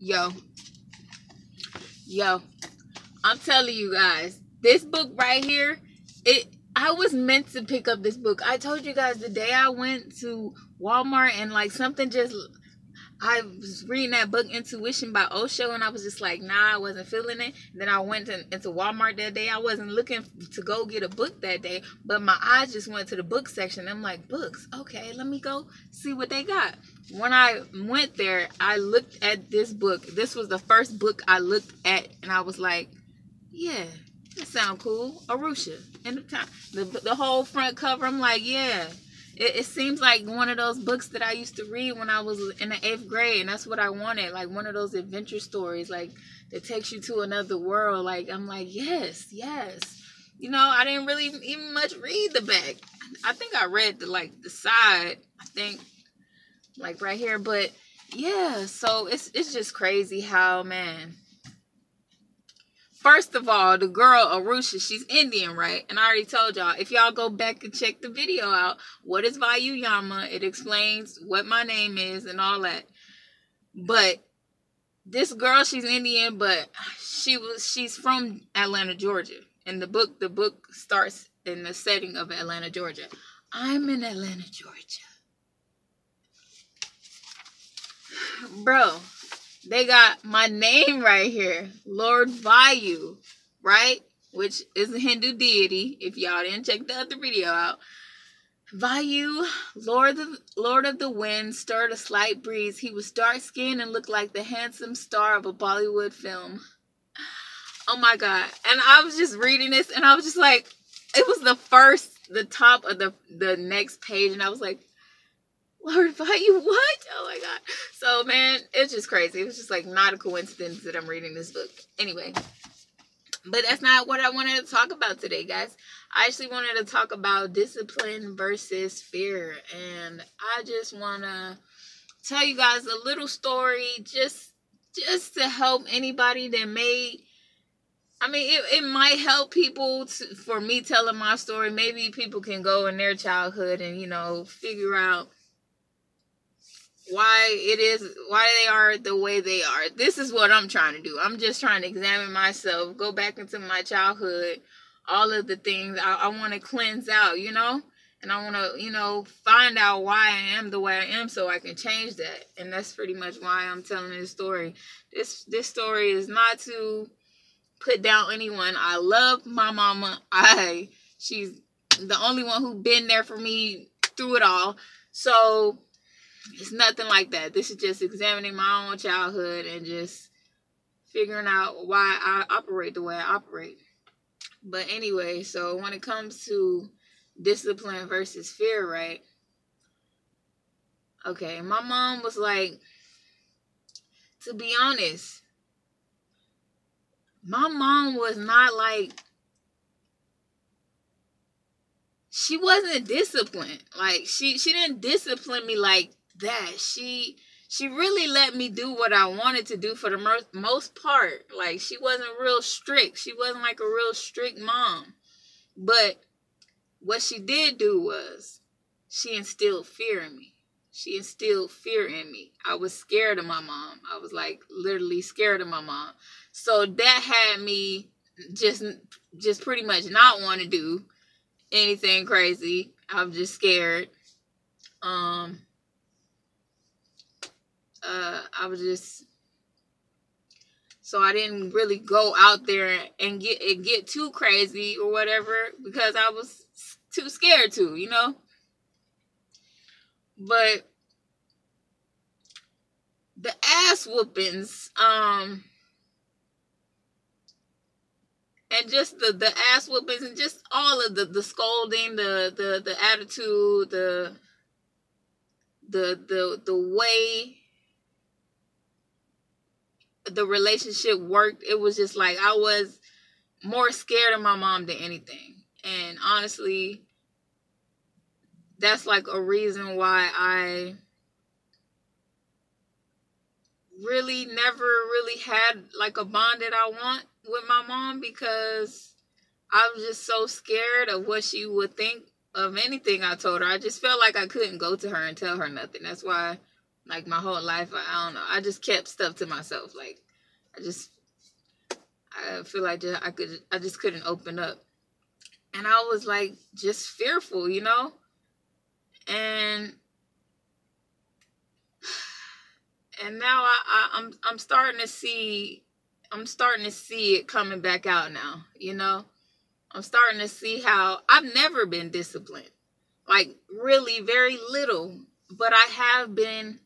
Yo, yo, I'm telling you guys, this book right here, I was meant to pick up this book. I told you guys the day I went to Walmart and like something just, I was reading that book Intuition by Osho and I was just like, nah, I wasn't feeling it. Then I went into Walmart that day. I wasn't looking to go get a book that day, but my eyes just went to the book section. I'm like, books, okay, let me go see what they got. When I went there, I looked at this book. This was the first book I looked at and I was like, yeah, that sounds cool. Arusha. And the whole front cover, I'm like, yeah. It seems like one of those books that I used to read when I was in the 8th grade, and that's what I wanted, like one of those adventure stories, like that takes you to another world. Like I'm like, yes. You know, I didn't really even much read the back. I think I read the side. I think like right here, but yeah. So it's just crazy how, man. First of all, the girl, Arusha, she's Indian, right? And I already told y'all, if y'all go back and check the video out, what is Vayu Yama? It explains what my name is and all that. But this girl, she's Indian, but she's from Atlanta, Georgia. And the book starts in the setting of Atlanta, Georgia. I'm in Atlanta, Georgia. Bro. They got my name right here, Lord Vayu, right? Which is a Hindu deity, if y'all didn't check the other video out. Vayu, Lord of the wind, stirred a slight breeze. He was dark-skinned and looked like the handsome star of a Bollywood film. Oh my God. And I was just reading this, and I was just like, it was the top of the next page, and I was like, Lord Vayu, what? Oh my God. So, man, it's just crazy. It was just like not a coincidence that I'm reading this book. Anyway, but that's not what I wanted to talk about today, guys. I actually wanted to talk about discipline versus fear. And I just want to tell you guys a little story just to help anybody that may... I mean, it might help people for me telling my story. Maybe people can go in their childhood and, you know, figure out why they are the way they are. This is what I'm trying to do. I'm just trying to examine myself, go back into my childhood, all of the things I want to cleanse out, you know, and I want to, you know, find out why I am the way I am so I can change that. And that's pretty much why I'm telling this story. This story is not to put down anyone. I love my mama. She's the only one who been there for me through it all. So it's nothing like that. This is just examining my own childhood and just figuring out why I operate the way I operate. But anyway, so when it comes to discipline versus fear, right? Okay, my mom was like, to be honest, my mom was not like, she wasn't disciplined. Like, she didn't discipline me like that. She really let me do what I wanted to do for the most part. Like, she wasn't real strict. She wasn't like a real strict mom. But what she did do was she instilled fear in me. She instilled fear in me. I was scared of my mom. I was like literally scared of my mom. So that had me just pretty much not want to do anything crazy. I'm just scared. I was just, so I didn't really go out there and get too crazy or whatever because I was too scared to, you know. But the ass whoopings, and just the ass whoopings and just all of the scolding, the attitude, the way the relationship worked, it was just like I was more scared of my mom than anything. And honestly, that's like a reason why I really never really had like a bond that I want with my mom, because I was just so scared of what she would think of anything I told her. I just felt like I couldn't go to her and tell her nothing. That's why Like my whole life, I don't know. I just kept stuff to myself. Like I feel like I just couldn't open up, and I was like just fearful, you know. And now I'm starting to see it coming back out now, you know. I'm starting to see how I've never been disciplined, like really very little, but I have been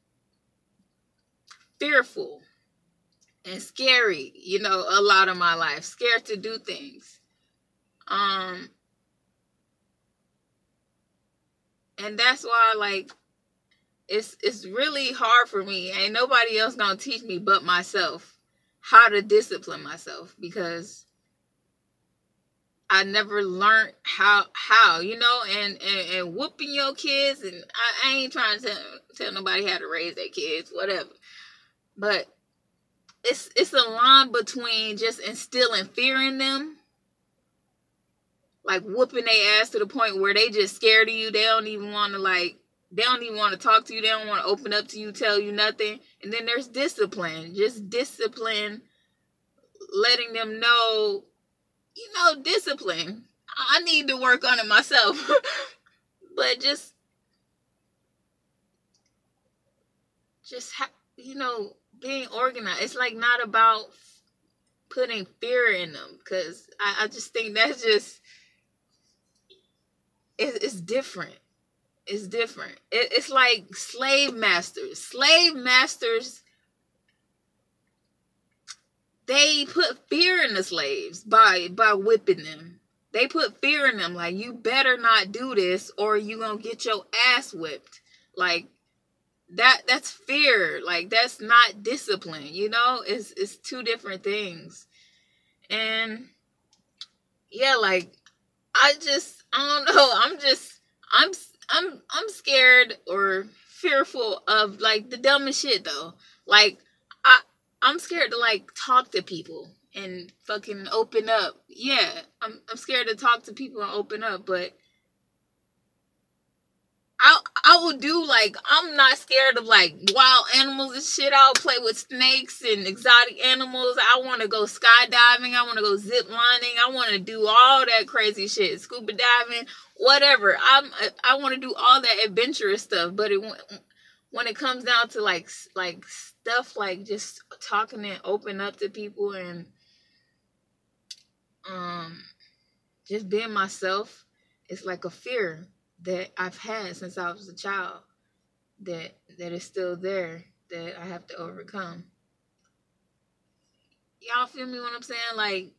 fearful and scary, you know, a lot of my life, scared to do things. And that's why, like, it's really hard for me. Ain't nobody else gonna teach me but myself how to discipline myself, because I never learned how, you know, and whooping your kids, and I ain't trying to tell nobody how to raise their kids, whatever. But it's a line between just instilling fear in them, like whooping their ass to the point where they just scared of you. They don't even want to talk to you. They don't want to open up to you, tell you nothing. And then there's discipline, just discipline, letting them know, you know, discipline. I need to work on it myself. But you know, being organized. It's like not about putting fear in them, because I just think that's just, it's different. It's different. It's like slave masters. Slave masters, they put fear in the slaves by whipping them. They put fear in them, like, you better not do this or you gonna get your ass whipped. Like, that's fear. Like, that's not discipline, you know? It's two different things. And yeah, like, I don't know. I'm scared or fearful of, like, the dumbest shit though. Like, I'm scared to, like, talk to people and fucking open up. Yeah, I'm scared to talk to people and open up, but I will do, like, I'm not scared of, like, wild animals and shit. I'll play with snakes and exotic animals. I want to go skydiving. I want to go zip lining. I want to do all that crazy shit. Scuba diving, whatever. I want to do all that adventurous stuff. But when it comes down to, like stuff like just talking and open up to people and just being myself, it's like a fear that I've had since I was a child that is still there, that I have to overcome. Y'all feel me what I'm saying? Like,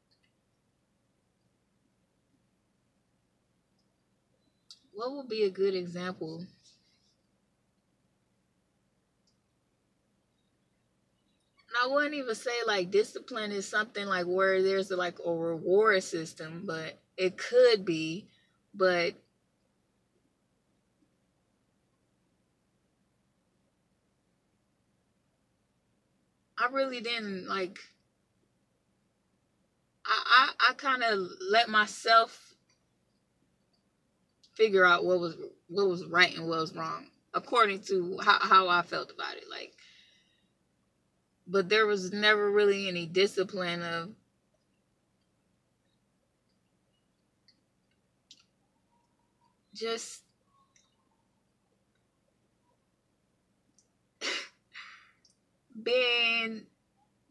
what would be a good example? And I wouldn't even say, like, discipline is something like where there's like a reward system, but it could be. But I really didn't, like, I kind of let myself figure out what was right and what was wrong according to how I felt about it. Like, but there was never really any discipline of just being,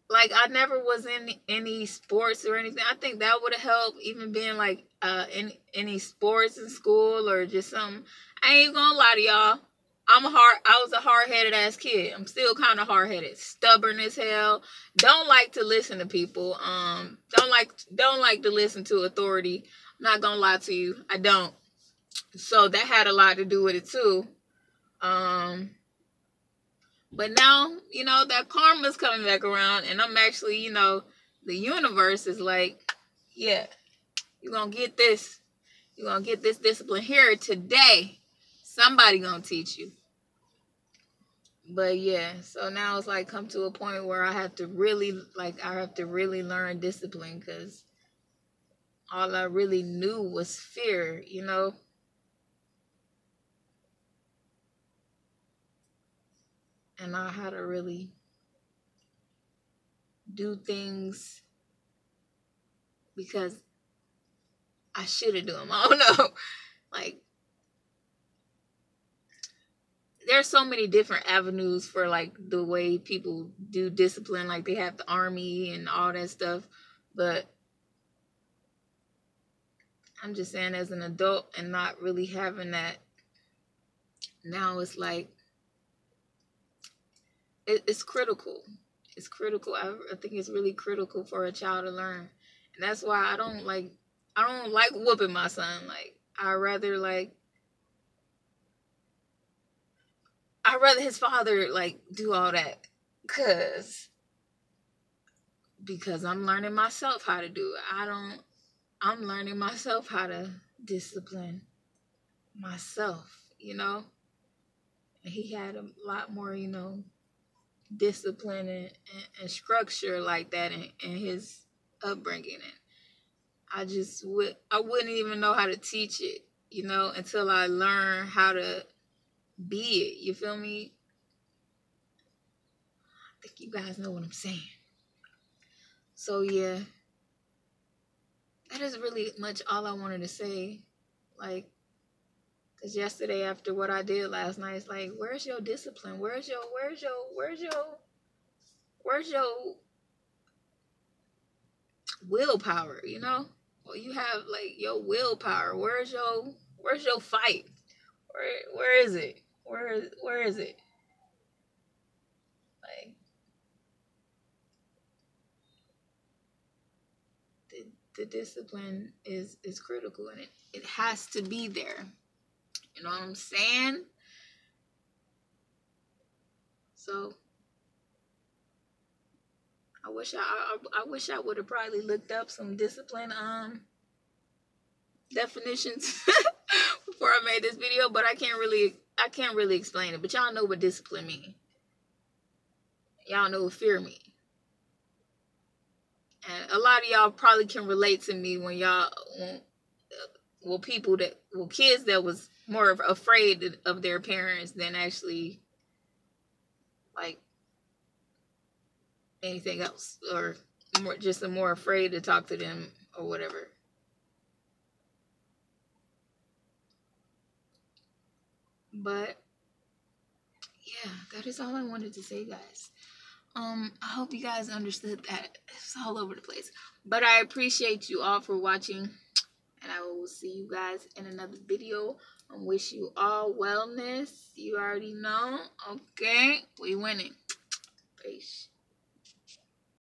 like, I never was in any sports or anything. I think that would have helped, even being like in any sports in school or just something. I ain't gonna lie to y'all. I was a hard-headed ass kid. I'm still kind of hard-headed, stubborn as hell. Don't like to listen to people. Don't like to listen to authority. I'm not gonna lie to you. I don't. So that had a lot to do with it too. But now, you know, that karma's coming back around, and I'm actually, you know, the universe is like, yeah, you're gonna get this. You're gonna get this discipline here today. Somebody gonna teach you. But yeah, so now it's like come to a point where I have to really learn discipline, because all I really knew was fear, you know. and not how to really do things because I should have done them. I don't know. Like, there's so many different avenues for like the way people do discipline. Like, they have the army and all that stuff. But I'm just saying, as an adult and not really having that, now it's like, it's critical. It's critical. I think it's really critical for a child to learn. And that's why I don't like whooping my son. Like, I'd rather his father like do all that, because I'm learning myself how to do it. I'm learning myself how to discipline myself, And he had a lot more, discipline and structure like that in his upbringing. And I wouldn't even know how to teach it, until I learn how to be it. You feel me? I think you guys know what I'm saying. So yeah, that is really much all I wanted to say. Like, because yesterday after what I did last night, it's like, where's your discipline? Where's your willpower? Well, you have like your willpower. Where's your fight? Where is it? Where is it? Like, the discipline is critical, and it has to be there. You know what I'm saying? So I wish I would have probably looked up some discipline definitions before I made this video, but I can't really explain it. But y'all know what discipline means. Y'all know what fear means. And a lot of y'all probably can relate to me when kids that was more afraid of their parents than actually like anything else, or more afraid to talk to them or whatever. But yeah, that is all I wanted to say, guys. I hope you guys understood that. It's all over the place. But I appreciate you all for watching, and I will see you guys in another video. I wish you all wellness. You already know. Okay, we winning. Peace.